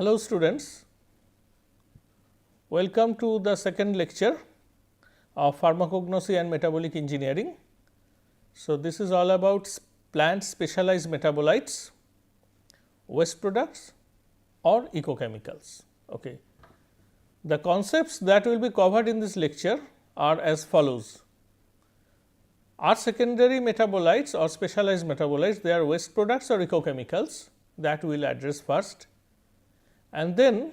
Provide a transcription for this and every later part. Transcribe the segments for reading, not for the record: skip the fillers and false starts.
Hello students, welcome to the second lecture of Pharmacognosy and Metabolic Engineering. So, this is all about plant specialized metabolites, waste products or ecochemicals. Okay. The concepts that will be covered in this lecture are as follows. Are secondary metabolites or specialized metabolites, they are waste products or ecochemicals, that we will address first. And then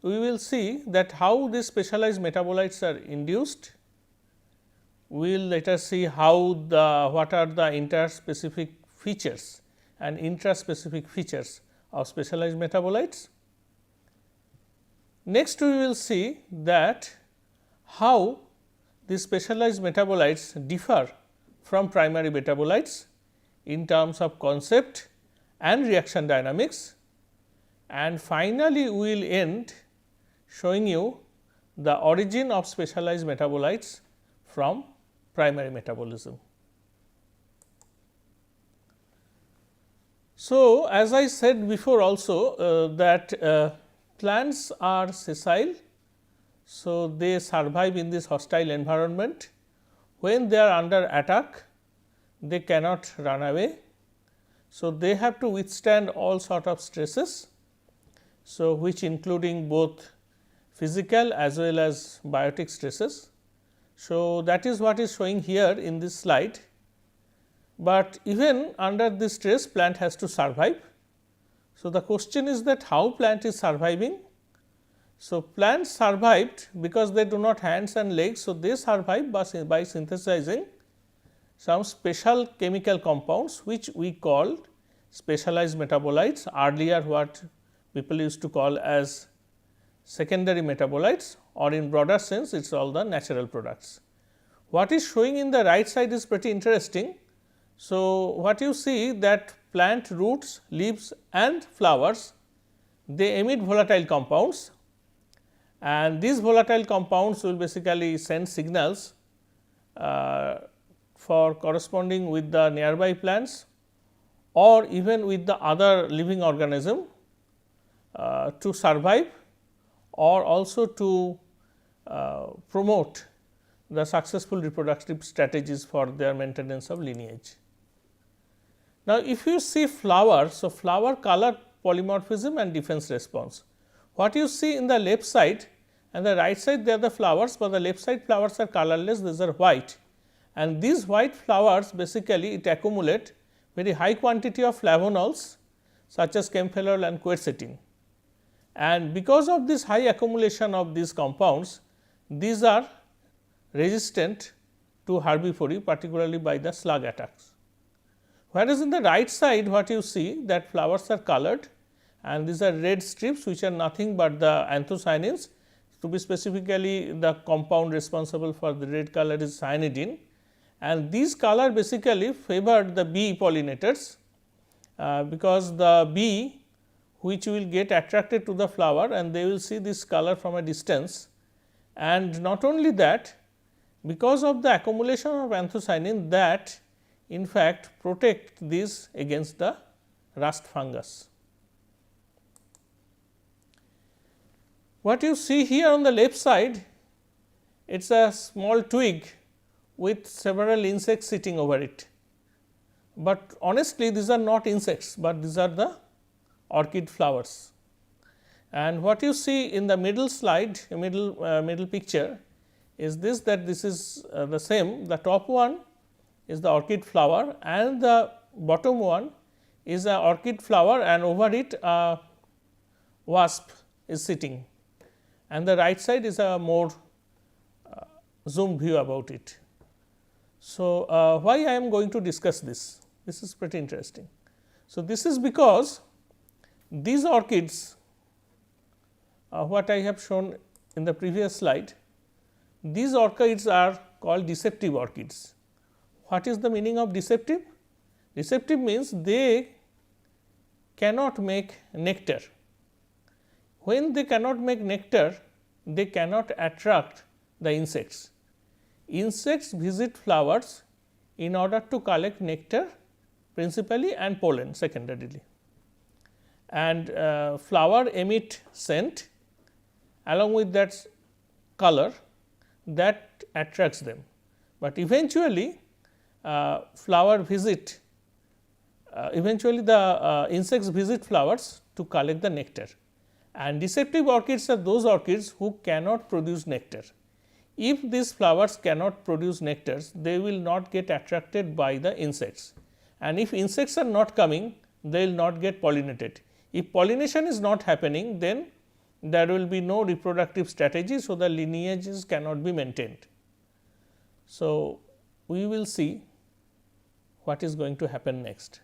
we will see that how these specialized metabolites are induced. We will later see how what are the interspecific features and intraspecific features of specialized metabolites. Next we will see that how these specialized metabolites differ from primary metabolites in terms of concept and reaction dynamics. And finally, we will end showing you the origin of specialized metabolites from primary metabolism. So, as I said before also that plants are sessile. So, they survive in this hostile environment. When they are under attack, they cannot run away. So, they have to withstand all sort of stresses. So, which including both physical as well as biotic stresses. So, that is what is showing here in this slide, but even under this stress plant has to survive. So, the question is that how plant is surviving. So, plants survived because they do not hands and legs. So, they survive by synthesizing some special chemical compounds which we call specialized metabolites, earlier what people used to call as secondary metabolites, or in broader sense it is all the natural products. What is showing in the right side is pretty interesting. So, what you see that plant roots, leaves and flowers, they emit volatile compounds, and these volatile compounds will basically send signals for corresponding with the nearby plants or even with the other living organism to survive or also to promote the successful reproductive strategies for their maintenance of lineage. Now, if you see flower, so flower color polymorphism and defense response. What you see in the left side and the right side, they are the flowers, but the left side flowers are colorless, these are white, and these white flowers basically it accumulate very high quantity of flavonols such as kaempferol and quercetin. And because of this high accumulation of these compounds, these are resistant to herbivory, particularly by the slug attacks. Whereas, in the right side what you see that flowers are colored, and these are red strips which are nothing but the anthocyanins, to be specifically the compound responsible for the red color is cyanidin, and these color basically favored the bee pollinators, because the bee which will get attracted to the flower and they will see this color from a distance. And not only that, because of the accumulation of anthocyanin, that in fact protect this against the rust fungus. What you see here on the left side, it is a small twig with several insects sitting over it, but honestly these are not insects, but these are the orchid flowers. And what you see in the middle slide, middle picture is this, that this is the same, the top one is the orchid flower and the bottom one is a orchid flower, and over it a wasp is sitting, and the right side is a more zoom view about it. So, why I am going to discuss this? This is pretty interesting. So, this is because these orchids, what I have shown in the previous slide, these orchids are called deceptive orchids. What is the meaning of deceptive? Deceptive means they cannot make nectar. When they cannot make nectar, they cannot attract the insects. Insects visit flowers in order to collect nectar principally and pollen secondarily. and flower emit scent along with that color that attracts them. But eventually flower visit eventually the insects visit flowers to collect the nectar, and deceptive orchids are those orchids who cannot produce nectar. If these flowers cannot produce nectars, they will not get attracted by the insects, and if insects are not coming, they will not get pollinated. If pollination is not happening, then there will be no reproductive strategy. So, the lineages cannot be maintained. So, we will see what is going to happen next.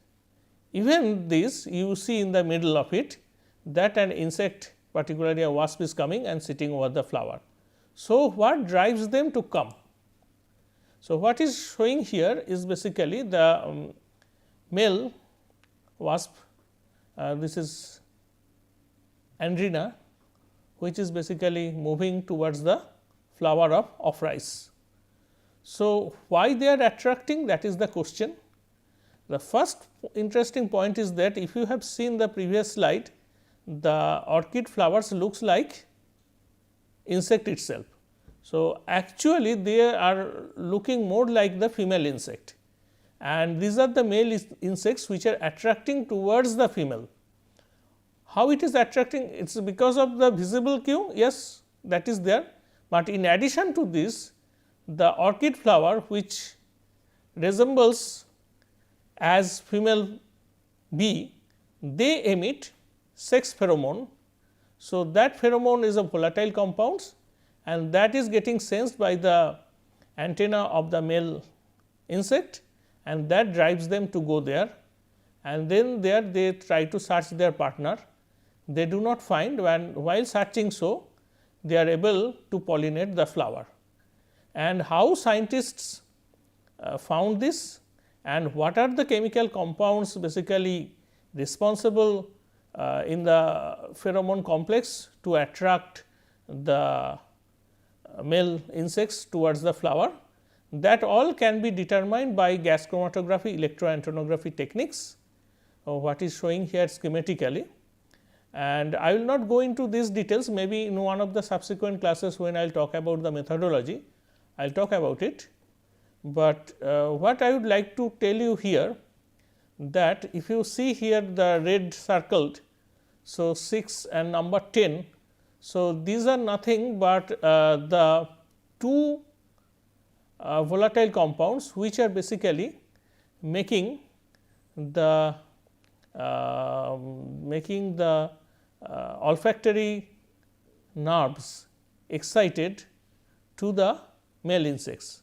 Even this you see in the middle of it that an insect, particularly a wasp, is coming and sitting over the flower. So, what drives them to come? So, what is showing here is basically the male wasp, this is Andrina, which is basically moving towards the flower of rice. So, why they are attracting, that is the question. The first interesting point is that if you have seen the previous slide, the orchid flowers looks like insect itself. So, actually they are looking more like the female insect, and these are the male insects which are attracting towards the female. How it is attracting? It is because of the visible cue, yes, that is there, but in addition to this, the orchid flower which resembles as female bee, they emit sex pheromone. So, that pheromone is a volatile compounds, and that is getting sensed by the antenna of the male insect, and that drives them to go there, and then there they try to search their partner. They do not find, and while searching so they are able to pollinate the flower. And how scientists found this, and what are the chemical compounds basically responsible in the pheromone complex to attract the male insects towards the flower, that all can be determined by gas chromatography, electroantenography techniques, what is showing here schematically. And I will not go into these details, maybe in one of the subsequent classes when I will talk about the methodology, I will talk about it. But what I would like to tell you here, that if you see here the red circled, so 6 and number 10. So, these are nothing but the two volatile compounds which are basically making the olfactory nerves excited to the male insects.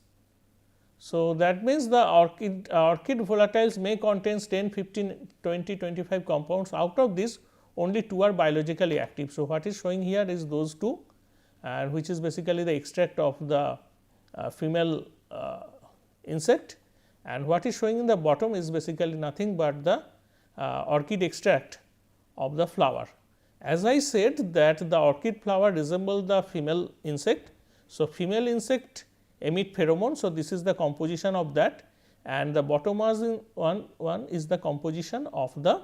So, that means the orchid volatiles may contain 10, 15, 20, 25 compounds. Out of this, only 2 are biologically active. So, what is showing here is those 2, and which is basically the extract of the female insect, and what is showing in the bottom is basically nothing but the orchid extract of the flower. As I said that the orchid flower resembles the female insect. So, female insect emit pheromone. So, this is the composition of that, and the bottom one is the composition of the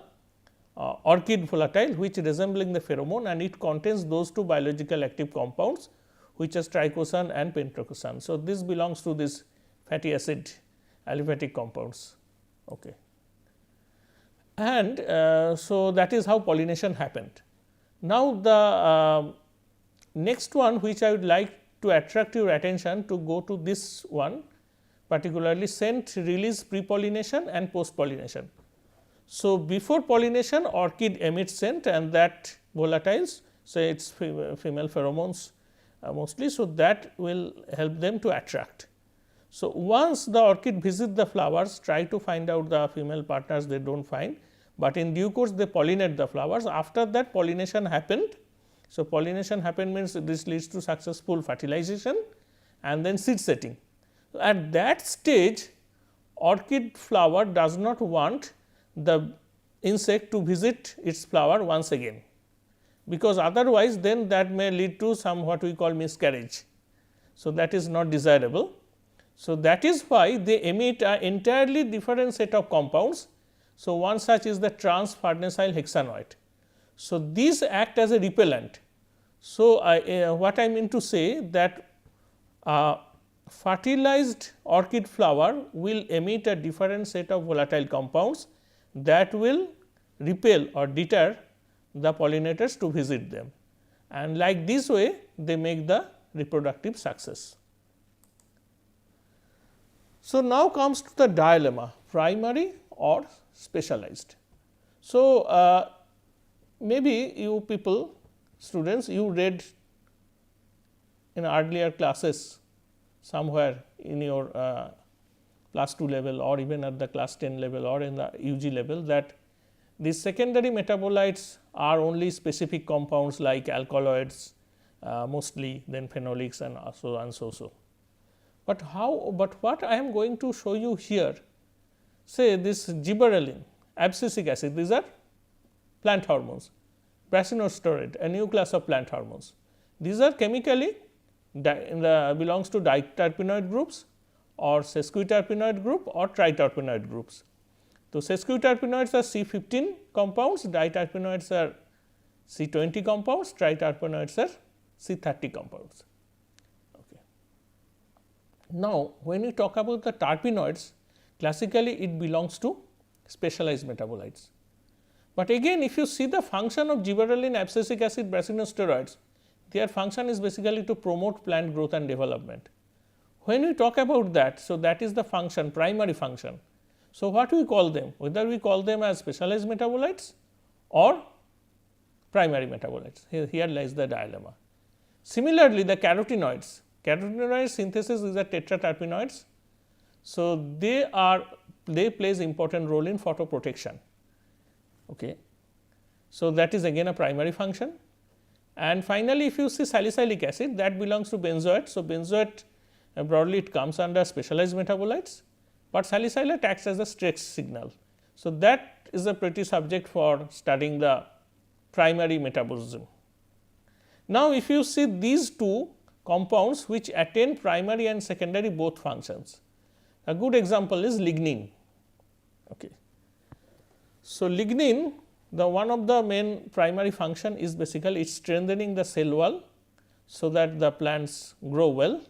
orchid volatile which resembling the pheromone, and it contains those 2 biological active compounds which are trichosan and pentocosan. So, this belongs to this fatty acid aliphatic compounds. Okay. And so, that is how pollination happened. Now, the next one which I would like to attract your attention to go to this one, particularly scent release pre-pollination and post-pollination. So, before pollination orchid emits scent, and that volatiles, say it is female pheromones mostly. So, that will help them to attract. So, once the orchid visit the flowers, try to find out the female partners, they do not find, but in due course they pollinate the flowers. After that pollination happened. So, pollination happened means this leads to successful fertilization and then seed setting. So, at that stage orchid flower does not want the insect to visit its flower once again, because otherwise then that may lead to some what we call miscarriage. So, that is not desirable. So, that is why they emit an entirely different set of compounds. So, one such is the trans farnesyl hexanoate. So, these act as a repellent. So, what I mean to say that fertilized orchid flower will emit a different set of volatile compounds that will repel or deter the pollinators to visit them, and like this way they make the reproductive success. So, now comes to the dilemma, primary or specialized. So, maybe you people students, you read in earlier classes somewhere in your class 2 level or even at the class 10 level or in the UG level, that these secondary metabolites are only specific compounds like alkaloids mostly, then phenolics and so on so. But how? But what I am going to show you here, say this gibberellin, abscisic acid, these are plant hormones, brasinosteroid, a new class of plant hormones. These are chemically belongs to diterpenoid groups or sesquiterpenoid group or triterpenoid groups. So, sesquiterpenoids are C15 compounds, diterpenoids are C20 compounds, triterpenoids are C30 compounds. Okay. Now, when we talk about the terpenoids, classically it belongs to specialized metabolites. But again, if you see the function of gibberellin, abscisic acid, brasinosteroids, their function is basically to promote plant growth and development. When we talk about that, so that is the function, primary function. So, what we call them? Whether we call them as specialized metabolites or primary metabolites, here lies the dilemma. Similarly, the carotenoids, synthesis is a tetraterpenoids. So, they plays important role in photoprotection. Okay. So, that is again a primary function. And finally, if you see salicylic acid, that belongs to benzoate. So, benzoate broadly it comes under specialized metabolites, but salicylate acts as a stress signal. So, that is a pretty subject for studying the primary metabolism. Now, if you see these two compounds which attain primary and secondary both functions, a good example is lignin. Okay. So, lignin, the one of the main primary function is basically strengthening the cell wall, so that the plants grow well,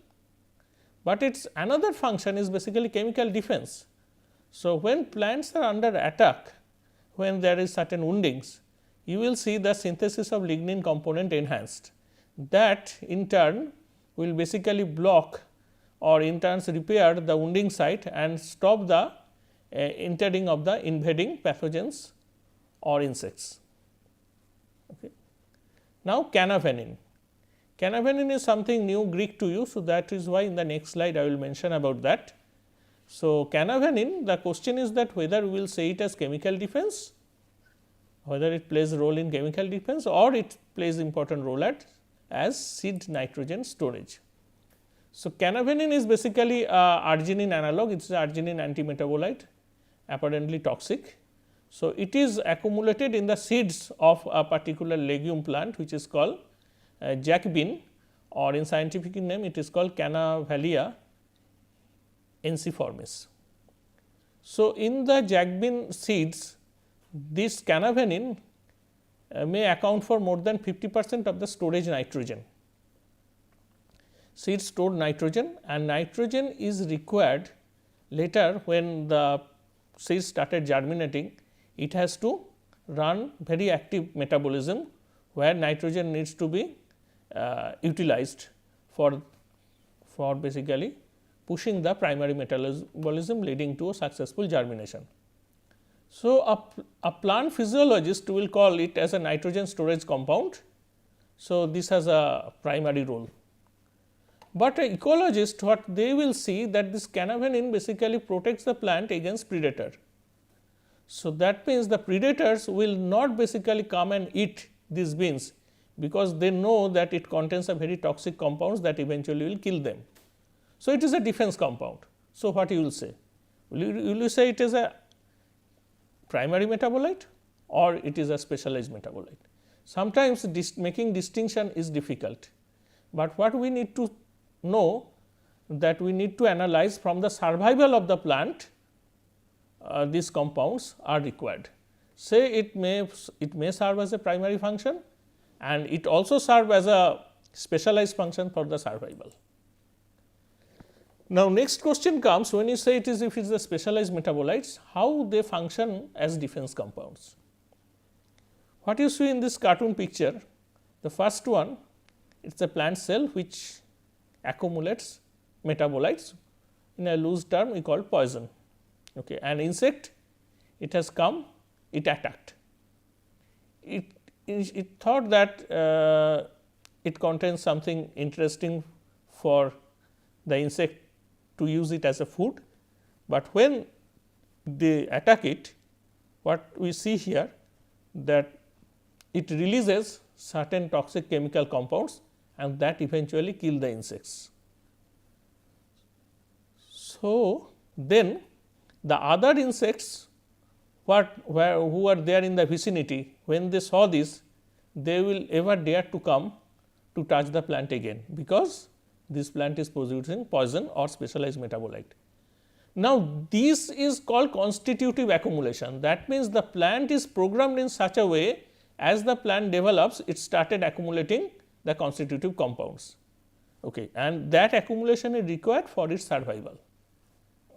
but its another function is basically chemical defense. So, when plants are under attack, when there is certain woundings, you will see the synthesis of lignin component enhanced, that in turn will basically block or in turn repair the wounding site and stop the entering of the invading pathogens or insects. Okay. Now, cannavanine. Cannavanine is something new Greek to you. So, that is why in the next slide I will mention about that. So, cannavanine, the question is that whether we will say it as chemical defense, whether it plays a role in chemical defense or it plays important role as seed nitrogen storage. So, cannavanine is basically arginine analog, it is arginine antimetabolite, apparently toxic. So, it is accumulated in the seeds of a particular legume plant which is called jack bean, or in scientific name it is called Cannavallia ensiformis. So, in the jack bean seeds, this cannavanine may account for more than 50% of the storage nitrogen. Seeds store nitrogen, and nitrogen is required later when the seeds started germinating. It has to run very active metabolism, where nitrogen needs to be utilized for basically pushing the primary metabolism leading to a successful germination. So, a plant physiologist will call it as a nitrogen storage compound. So, this has a primary role, but an ecologist, what they will see that this cannavanine basically protects the plant against predator. So, that means the predators will not basically come and eat these beans, because they know that it contains a very toxic compounds that eventually will kill them. So, it is a defense compound. So, what you will say? Will you say it is a primary metabolite or it is a specialized metabolite? Sometimes making distinction is difficult, but what we need to know, that we need to analyze from the survival of the plant, these compounds are required. say it may serve as a primary function, and it also serve as a specialized function for the survival. Now, next question comes, when you say if it is the specialized metabolites, how they function as defense compounds. What you see in this cartoon picture, the first one, it is a plant cell which accumulates metabolites, in a loose term we call poison. Okay. An insect, it has come, it attacked. It thought that it contains something interesting for the insect to use it as a food, but when they attack it, what we see here, that it releases certain toxic chemical compounds, and that eventually kill the insects. So, then the other insects who are there in the vicinity, when they saw this, they will ever dare to come to touch the plant again, because this plant is producing poison or specialized metabolite. Now, this is called constitutive accumulation. That means, the plant is programmed in such a way, as the plant develops, it started accumulating the constitutive compounds, okay, and that accumulation is required for its survival.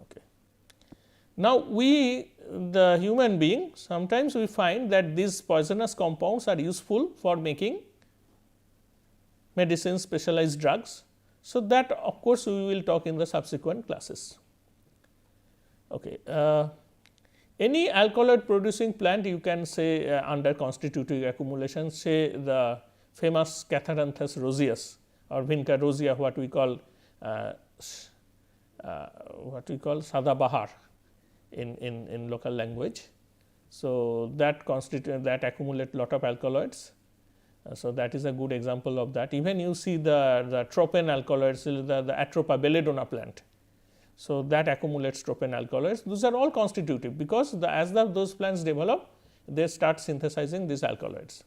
Okay. Now, the human being, sometimes we find that these poisonous compounds are useful for making medicines, specialized drugs. So, that of course, we will talk in the subsequent classes. Okay. Any alkaloid producing plant, you can say under constitutive accumulation, say the famous Catharanthus roseus or Vinca rosea, what we call Sadabahar in local language. So, that accumulate lot of alkaloids. So, that is a good example of that. Even you see the tropane alkaloids, the Atropa belladonna plant. So, that accumulates tropane alkaloids. Those are all constitutive, because those plants develop, they start synthesizing these alkaloids.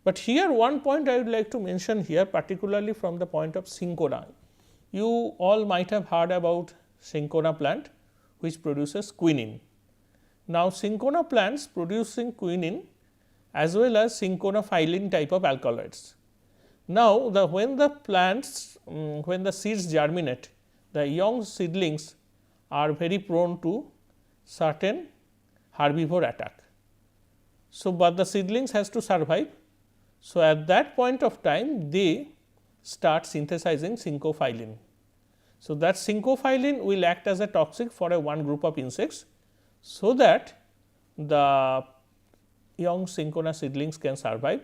But here one point I would like to mention here, particularly from the point of cinchona. You all might have heard about cinchona plant, which produces quinine. Now, cinchona plants producing quinine as well as cinchonaphyllin type of alkaloids. Now, when the seeds germinate, the young seedlings are very prone to certain herbivore attack. So, but the seedlings has to survive. So, at that point of time, they start synthesizing cinchophyllin. So, that cinchophyllin will act as a toxic for one group of insects, so that the young cinchona seedlings can survive,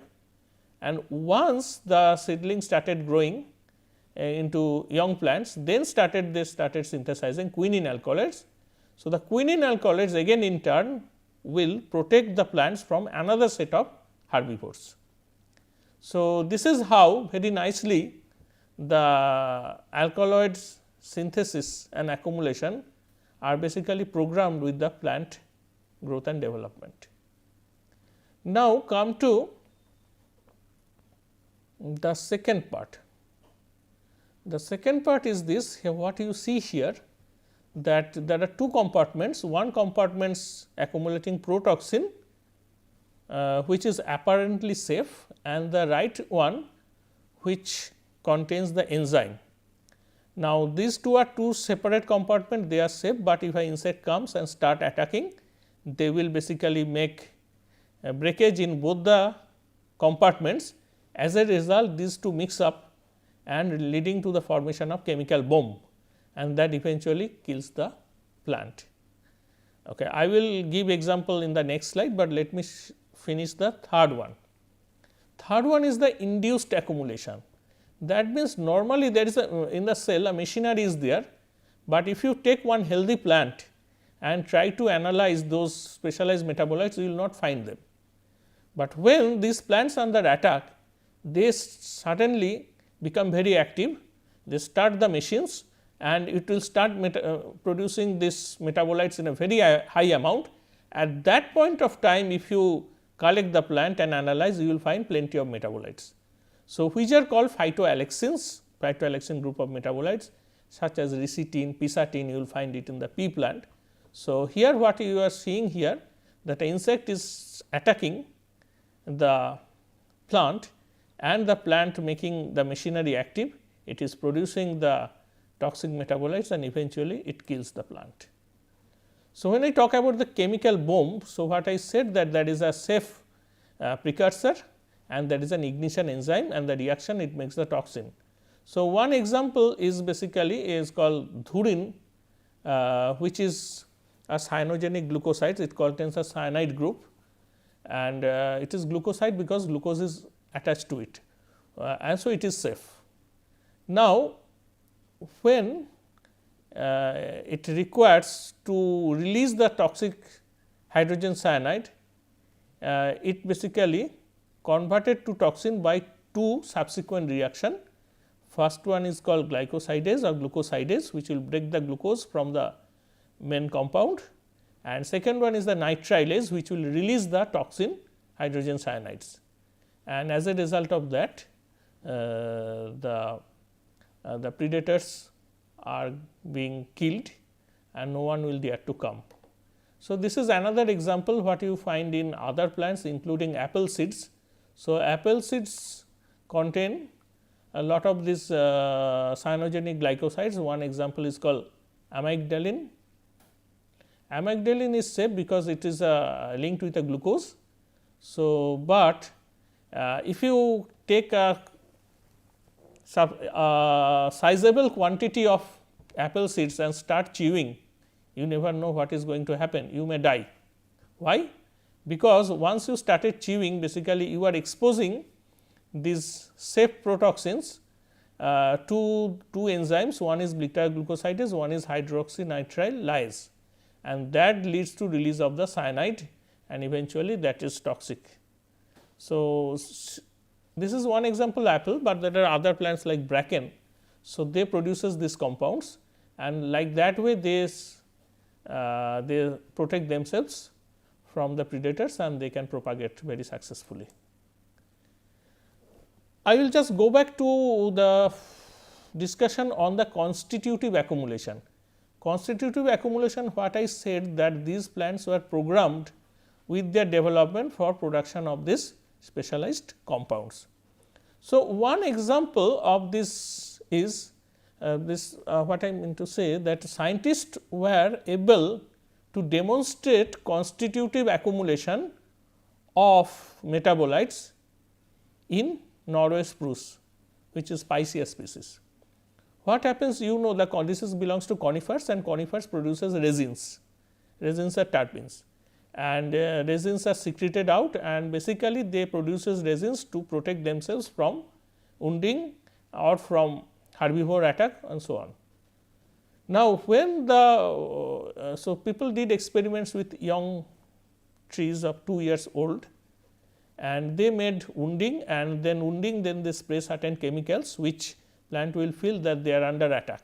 and once the seedlings started growing into young plants, then they started synthesizing quinine alkaloids. So, the quinine alkaloids again in turn will protect the plants from another set of herbivores. So, this is how very nicely the alkaloids synthesis and accumulation are basically programmed with the plant growth and development. Now, come to the second part. The second part is this, what you see here, that there are two compartments, one compartment accumulating protoxin, which is apparently safe, and the right one which contains the enzyme. Now, these two are two separate compartments, they are safe, but if an insect comes and start attacking, they will basically make a breakage in both the compartments. As a result, these two mix up and leading to the formation of chemical bomb, and that eventually kills the plant. Okay. I will give example in the next slide, but let me finish the third one. Third one is the induced accumulation. That means, normally there is in the cell a machinery is there, but if you take one healthy plant and try to analyze those specialized metabolites, you will not find them. But when these plants are under attack, they suddenly become very active, they start the machines, and it will start producing these metabolites in a very high amount. At that point of time, if you collect the plant and analyze, you will find plenty of metabolites. So, which are called phytoalexins, phytoalexin group of metabolites such as ricetine, pisatine, you will find it in the pea plant. So, here what you are seeing here, that the insect is attacking the plant and the plant making the machinery active, it is producing the toxic metabolites and eventually it kills the plant. So, when I talk about the chemical bomb, so what I said that that is a safe precursor and that is an ignition enzyme and the reaction it makes the toxin. So, one example is basically is called dhurin, which is a cyanogenic glucoside, it contains a cyanide group and it is glucoside because glucose is attached to it and so it is safe. Now, when it requires to release the toxic hydrogen cyanide, it basically converted to toxin by two subsequent reaction. First one is called glycosidase or glucosidase, which will break the glucose from the main compound, and second one is the nitrilase, which will release the toxin hydrogen cyanides. And as a result of that, the predators are being killed and no one will dare to come. So, this is another example what you find in other plants including apple seeds. So, apple seeds contain a lot of these cyanogenic glycosides. One example is called amygdalin. Amygdalin is safe because it is linked with a glucose. So, but if you take a sizable quantity of apple seeds and start chewing, you never know what is going to happen, you may die. Why? Because once you started chewing, basically you are exposing these safe protoxins to two enzymes, one is beta glucosidase, one is hydroxynitrile lyase, and that leads to release of the cyanide and eventually that is toxic. So, this is one example apple, but there are other plants like bracken. So, they produces these compounds and like that way they protect themselves from the predators and they can propagate very successfully. I will just go back to the discussion on the constitutive accumulation. Constitutive accumulation, what I said that these plants were programmed with their development for production of this specialized compounds. So, one example of this is what I mean to say that scientists were able to demonstrate constitutive accumulation of metabolites in Norway spruce, which is Picea species. What happens, you know, the this belongs to conifers and conifers produces resins. Resins are terpenes and resins are secreted out and basically they produces resins to protect themselves from wounding or from herbivore attack and so on. Now, when the so people did experiments with young trees of 2 years old and they made wounding and then wounding, then they spray certain chemicals which plant will feel that they are under attack.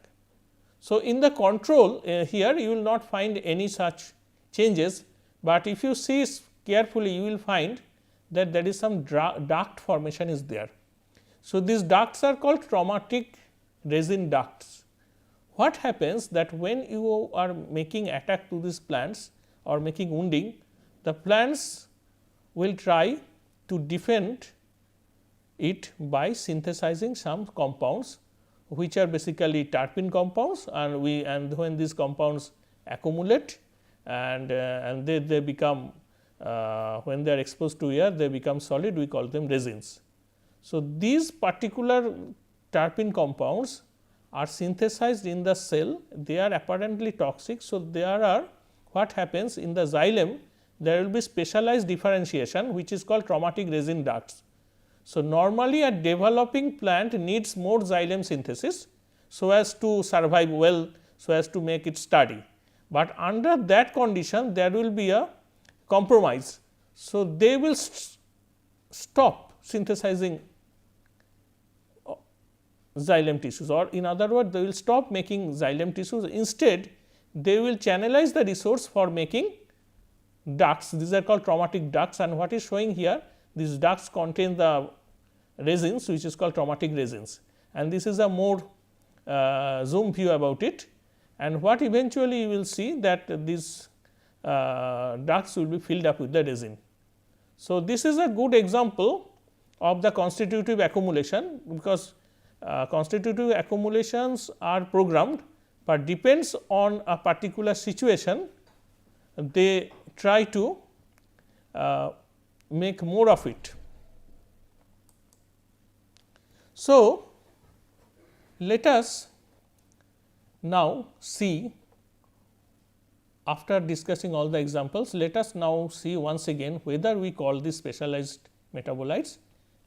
So, in the control here you will not find any such changes, but if you see carefully you will find that there is some duct formation is there. So, these ducts are called traumatic resin ducts. What happens that when you are making attack to these plants or making wounding, the plants will try to defend it by synthesizing some compounds which are basically terpene compounds, and when these compounds accumulate and they become when they are exposed to air they become solid, we call them resins. So, these particular terpene compounds are synthesized in the cell, they are apparently toxic. So, there are what happens in the xylem, there will be specialized differentiation which is called traumatic resin ducts. So, normally a developing plant needs more xylem synthesis, so as to survive well, so as to make it sturdy, but under that condition there will be a compromise. So, they will stop synthesizing xylem tissues, or in other words they will stop making xylem tissues, instead they will channelize the resource for making ducts. These are called traumatic ducts, and what is showing here, these ducts contain the resins which is called traumatic resins, and this is a more zoom view about it. And what eventually you will see that these ducts will be filled up with the resin. So, this is a good example of the constitutive accumulation, because constitutive accumulations are programmed, but depends on a particular situation, they try to make more of it. So, let us now see, after discussing all the examples, let us now see once again whether we call these specialized metabolites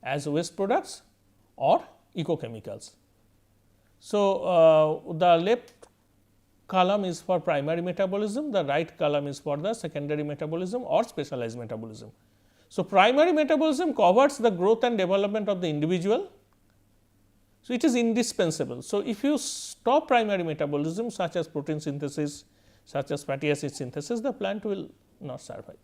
as waste products or ecochemicals. So, the left column is for primary metabolism, the right column is for the secondary metabolism or specialized metabolism. So, primary metabolism covers the growth and development of the individual. So, it is indispensable. So, if you stop primary metabolism such as protein synthesis, such as fatty acid synthesis, the plant will not survive.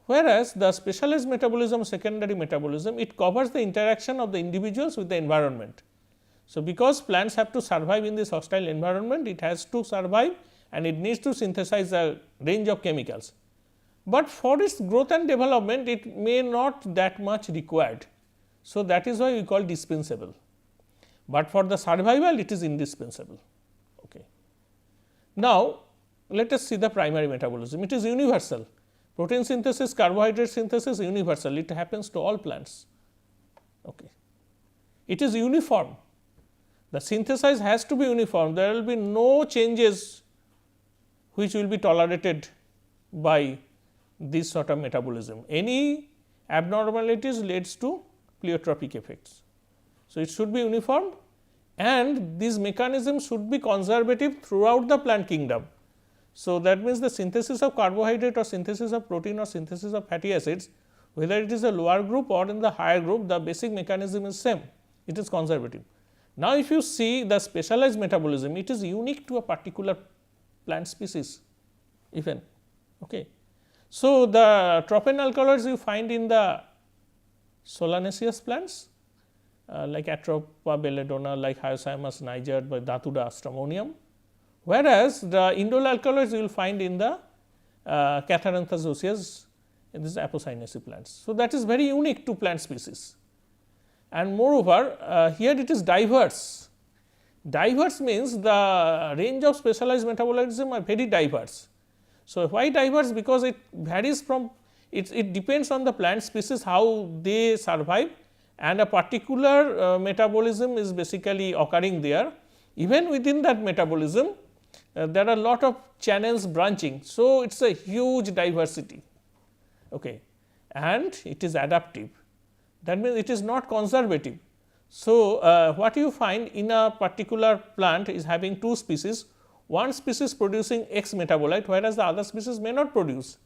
Whereas, the specialized metabolism, secondary metabolism, it covers the interaction of the individuals with the environment. So, because plants have to survive in this hostile environment, it has to survive and it needs to synthesize a range of chemicals. But for its growth and development, it may not that much required. So, that is why we call dispensable, but for the survival it is indispensable. Okay. Now, let us see the primary metabolism. It is universal. Protein synthesis, carbohydrate synthesis universal, it happens to all plants. Okay. It is uniform. The synthesis has to be uniform, there will be no changes which will be tolerated by this sort of metabolism. Any abnormalities leads to pleiotropic effects. So, it should be uniform and these mechanisms should be conservative throughout the plant kingdom. So, that means the synthesis of carbohydrate or synthesis of protein or synthesis of fatty acids, whether it is a lower group or in the higher group, the basic mechanism is same, it is conservative. Now, if you see the specialized metabolism, it is unique to a particular plant species even. Okay. So, the tropane alkaloids you find in the solanaceous plants like Atropa belladonna, like Hyoscyamus niger, by Datura stramonium, whereas the indole alkaloids you will find in the Catharanthus osseous in these apocynaceae plants. So, that is very unique to plant species. And moreover, here it is diverse. Diverse means the range of specialized metabolism are very diverse. So, why diverse? Because it varies from it depends on the plant species how they survive, and a particular metabolism is basically occurring there. Even within that metabolism, there are a lot of channels branching. So, it is a huge diversity, okay. And it is adaptive, that means it is not conservative. So, what you find in a particular plant is having two species, one species producing X metabolite, whereas the other species may not produce,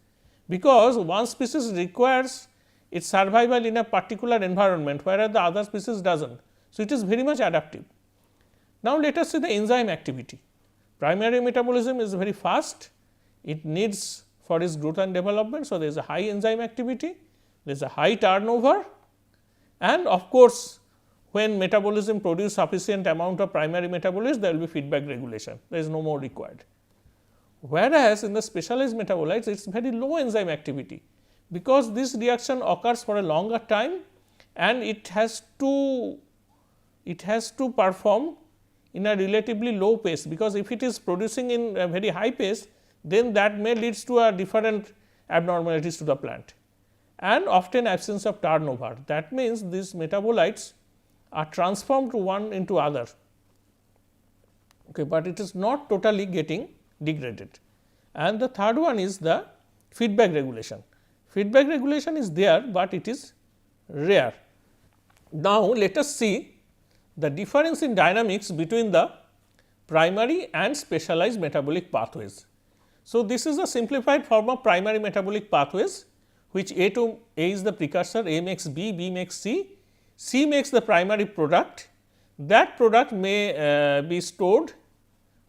because one species requires its survival in a particular environment, whereas the other species does not. So, it is very much adaptive. Now, let us see the enzyme activity. Primary metabolism is very fast, it needs for its growth and development. So, there is a high enzyme activity, there is a high turnover, and of course, when metabolism produce sufficient amount of primary metabolites, there will be feedback regulation, there is no more required. Whereas, in the specialized metabolites, it is very low enzyme activity, because this reaction occurs for a longer time and it has to perform in a relatively low pace, because if it is producing in a very high pace, then that may leads to a different abnormalities to the plant, and often absence of turnover. That means, these metabolites are transformed to one into other, okay, but it is not totally getting degraded. And the third one is the feedback regulation. Feedback regulation is there, but it is rare. Now, let us see the difference in dynamics between the primary and specialized metabolic pathways. So, this is a simplified form of primary metabolic pathways, which A is the precursor, A makes B, B makes C, C makes the primary product. That product may be stored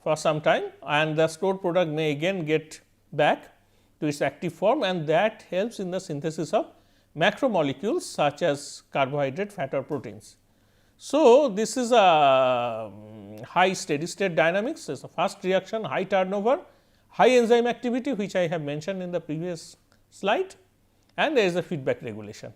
for some time, and the stored product may again get back to its active form, and that helps in the synthesis of macromolecules such as carbohydrate, fat or proteins. So, this is a high steady state dynamics, it is a fast reaction, high turnover, high enzyme activity, which I have mentioned in the previous slide, and there is a feedback regulation.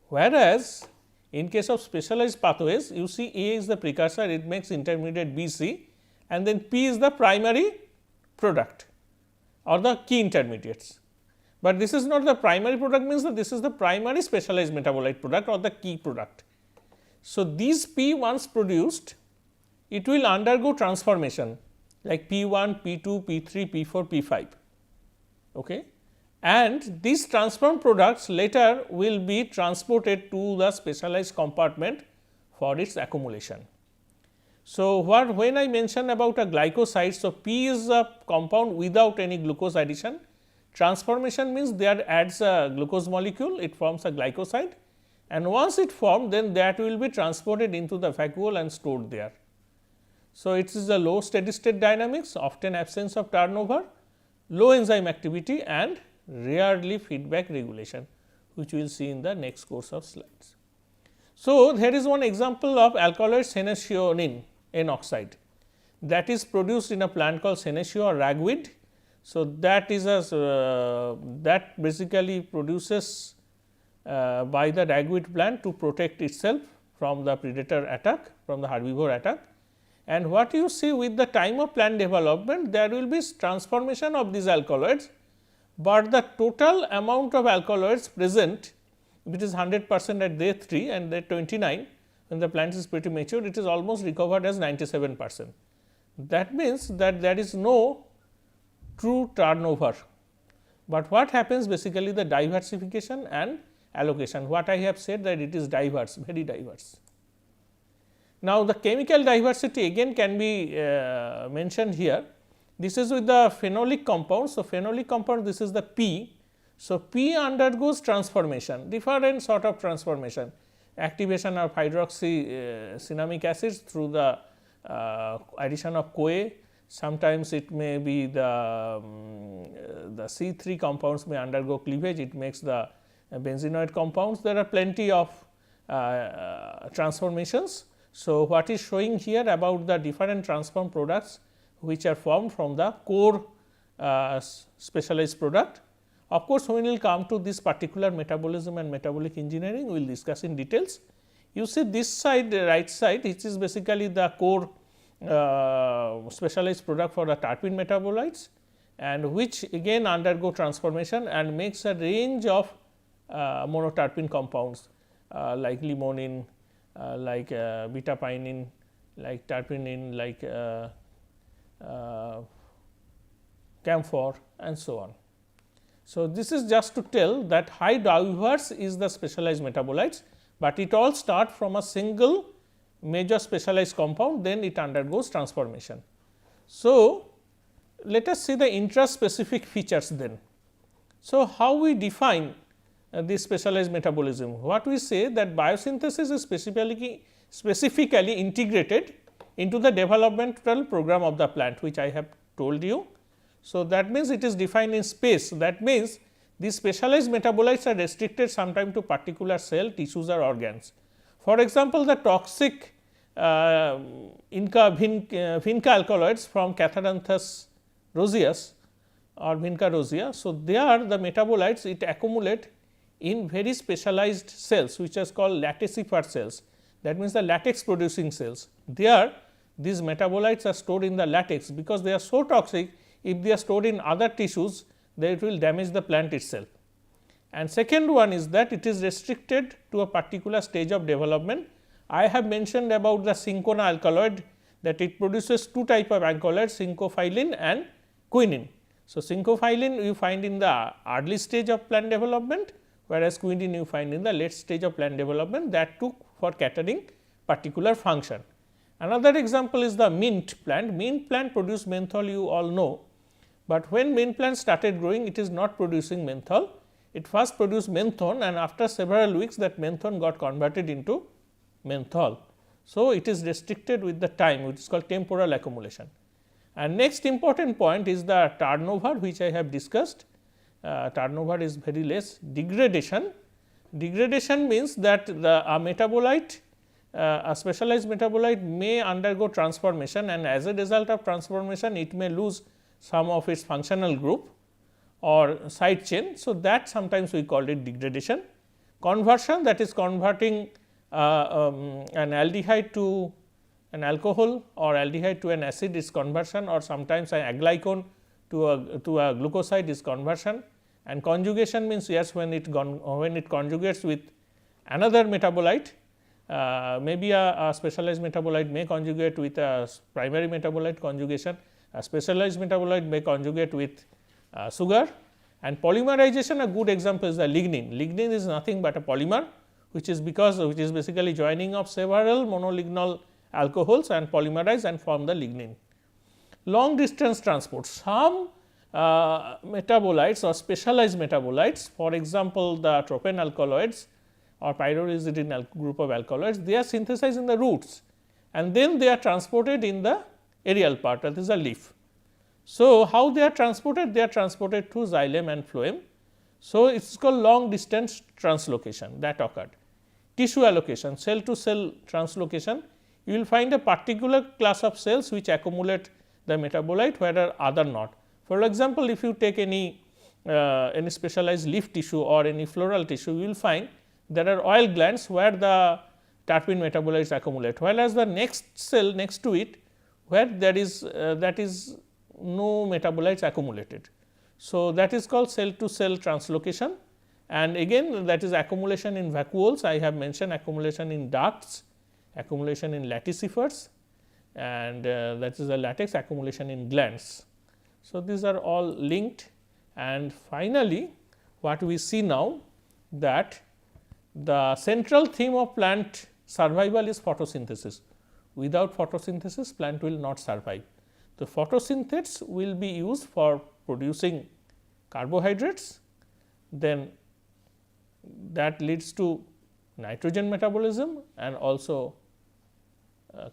Whereas, in case of specialized pathways, you see A is the precursor, it makes intermediate B, C, and then P is the primary product or the key intermediates. But this is not the primary product, means that this is the primary specialized metabolite product or the key product. So, these P once produced, it will undergo transformation like P1, P2, P3, P4, P5. Okay. And these transformed products later will be transported to the specialized compartment for its accumulation. So, when I mention about a glycoside, so P is a compound without any glucose addition. Transformation means there adds a glucose molecule, it forms a glycoside, and once it formed, then that will be transported into the vacuole and stored there. So, it is a low steady state dynamics, often absence of turnover, low enzyme activity and rarely feedback regulation, which we will see in the next course of slides. So, here is one example of alkaloid senecio N oxide that is produced in a plant called senecio or ragweed. So, that is a that basically produces by the ragweed plant to protect itself from the predator attack, from the herbivore attack. And what you see with the time of plant development, there will be transformation of these alkaloids, but the total amount of alkaloids present, if it is 100% at day 3 and day 29, when the plant is pretty mature, it is almost recovered as 97%. That means that there is no true turnover, but what happens basically the diversification and allocation. What I have said that it is diverse, very diverse. Now, the chemical diversity again can be mentioned here. This is with the phenolic compound. So, phenolic compound, this is the P. So, P undergoes transformation, different sort of transformation, activation of hydroxycinnamic acids through the addition of CoA. Sometimes it may be the C3 compounds may undergo cleavage, it makes the benzenoid compounds. There are plenty of transformations. So, what is showing here about the different transformed products which are formed from the core specialized product. Of course, when we will come to this particular metabolism and metabolic engineering, we will discuss in details. You see this side, right side, which is basically the core specialized product for the terpene metabolites, and which again undergo transformation and makes a range of monoterpene compounds like limonene, like beta pinene, like terpenine, like camphor and so on. So, this is just to tell that high diverse is the specialized metabolites, but it all start from a single major specialized compound, then it undergoes transformation. So, let us see the intraspecific features then. So, how we define this specialized metabolism? What we say that biosynthesis is specifically integrated into the developmental program of the plant, which I have told you. So, that means it is defined in space. That means these specialized metabolites are restricted sometimes to particular cell, tissues or organs. For example, the toxic vinca alkaloids from Catharanthus roseus or vinca rosea. So, they are the metabolites, it accumulate in very specialized cells, which is called latecifer cells. That means the latex producing cells. There these metabolites are stored in the latex, because they are so toxic, if they are stored in other tissues, then it will damage the plant itself. And second one is that it is restricted to a particular stage of development. I have mentioned about the cinchona alkaloid, that it produces two type of alkaloids, syncophilin and quinine. So, syncophilin you find in the early stage of plant development, whereas quinine you find in the late stage of plant development, that too for catering particular function. Another example is the mint plant. Mint plant produce menthol, you all know, but when mint plant started growing, it is not producing menthol. It first produced menthone, and after several weeks that menthone got converted into menthol. So, it is restricted with the time, which is called temporal accumulation. And next important point is the turnover, which I have discussed. Turnover is very less. Degradation. Degradation means that a metabolite, a specialized metabolite may undergo transformation, and as a result of transformation it may lose some of its functional group or side chain. So, that sometimes we call it degradation. Conversion, that is converting an aldehyde to an alcohol or aldehyde to an acid is conversion, or sometimes a glycone to a glucoside is conversion. And conjugation means, yes, when it conjugates with another metabolite, maybe a specialized metabolite may conjugate with a primary metabolite conjugation, a specialized metabolite may conjugate with sugar. And polymerization, a good example is the lignin. Lignin is nothing but a polymer, which is basically joining of several monolignol alcohols and polymerize and form the lignin. Long distance transport, some metabolites or specialized metabolites, for example, the tropane alkaloids or pyroresidine group of alkaloids, they are synthesized in the roots and then they are transported in the aerial part, that is a leaf. So, how they are transported? They are transported through xylem and phloem. So, it is called long distance translocation that occurred. Tissue allocation, cell to cell translocation, you will find a particular class of cells which accumulate the metabolite, whereas other not. For example, if you take any specialized leaf tissue or any floral tissue, you will find there are oil glands where the terpene metabolites accumulate, whereas the next cell next to it where there is that is no metabolites accumulated. So, that is called cell to cell translocation, and again that is accumulation in vacuoles. I have mentioned accumulation in ducts, accumulation in latticifers, and that is the latex accumulation in glands. So, these are all linked, and finally, what we see now that the central theme of plant survival is photosynthesis. Without photosynthesis, plant will not survive. The photosynthesis will be used for producing carbohydrates, then that leads to nitrogen metabolism, and also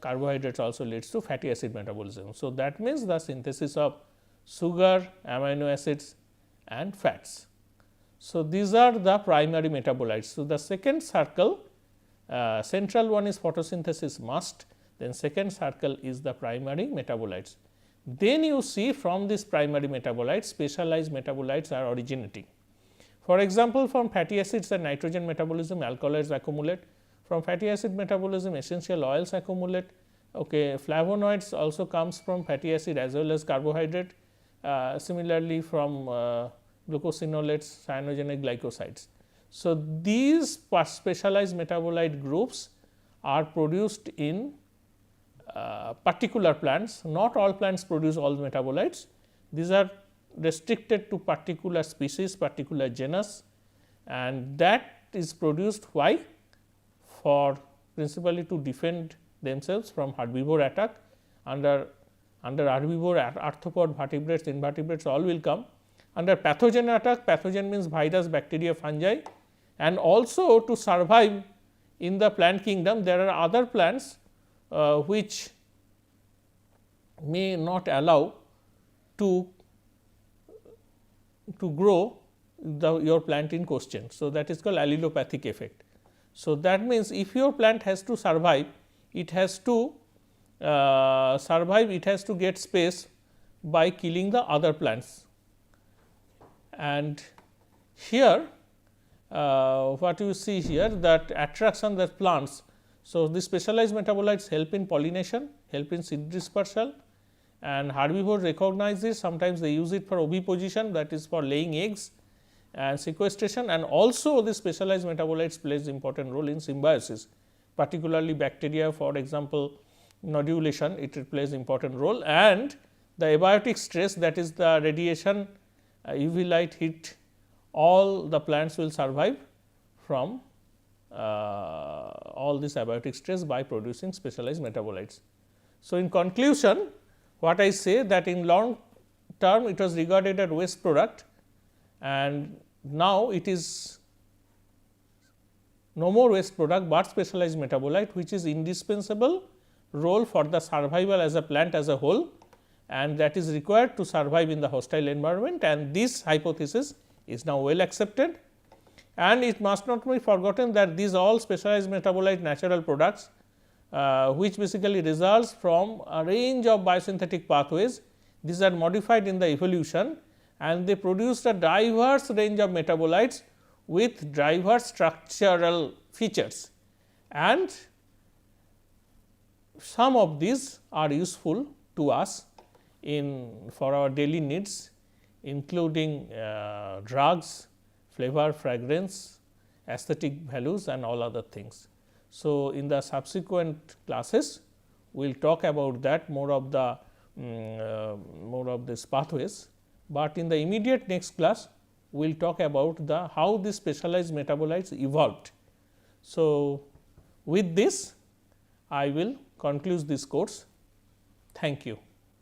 carbohydrates also leads to fatty acid metabolism. So, that means the synthesis of sugar, amino acids and fats. So, these are the primary metabolites. So, the second circle, central one is photosynthesis must, then second circle is the primary metabolites. Then you see from this primary metabolites, specialized metabolites are originating. For example, from fatty acids and nitrogen metabolism, alkaloids accumulate. From fatty acid metabolism, essential oils accumulate. Okay, flavonoids also comes from fatty acid as well as carbohydrate. Similarly, from glucosinolates, cyanogenic glycosides. So, these specialized metabolite groups are produced in particular plants. Not all plants produce all metabolites. These are restricted to particular species, particular genus, and that is produced why? For principally to defend themselves from herbivore attack. Under herbivore, arthropod, vertebrates, invertebrates all will come. Under pathogen attack, pathogen means virus, bacteria, fungi, and also to survive in the plant kingdom, there are other plants which may not allow to grow your plant in question. So, that is called allelopathic effect. So, that means if your plant has to survive, it has to get space by killing the other plants. And here what you see here, that attraction that plants. So, the specialized metabolites help in pollination, help in seed dispersal, and herbivores recognize this. Sometimes they use it for oviposition, that is for laying eggs and sequestration, and also the specialized metabolites plays important role in symbiosis, particularly bacteria, for example, nodulation, it plays important role, and the abiotic stress, that is the radiation, UV light, heat, all the plants will survive from all this abiotic stress by producing specialized metabolites. So, in conclusion, what I say that in long term it was regarded as waste product, and now it is no more waste product, but specialized metabolite, which is indispensable role for the survival as a plant as a whole, and that is required to survive in the hostile environment, and this hypothesis is now well accepted. And it must not be forgotten that these all specialized metabolite natural products which basically results from a range of biosynthetic pathways, these are modified in the evolution and they produced a diverse range of metabolites with diverse structural features, and some of these are useful to us in for our daily needs, including drugs, flavor, fragrance, aesthetic values and all other things. So, in the subsequent classes we will talk about that more of these pathways, but in the immediate next class we will talk about the how the specialized metabolites evolved. So, with this I will conclude this course. Thank you.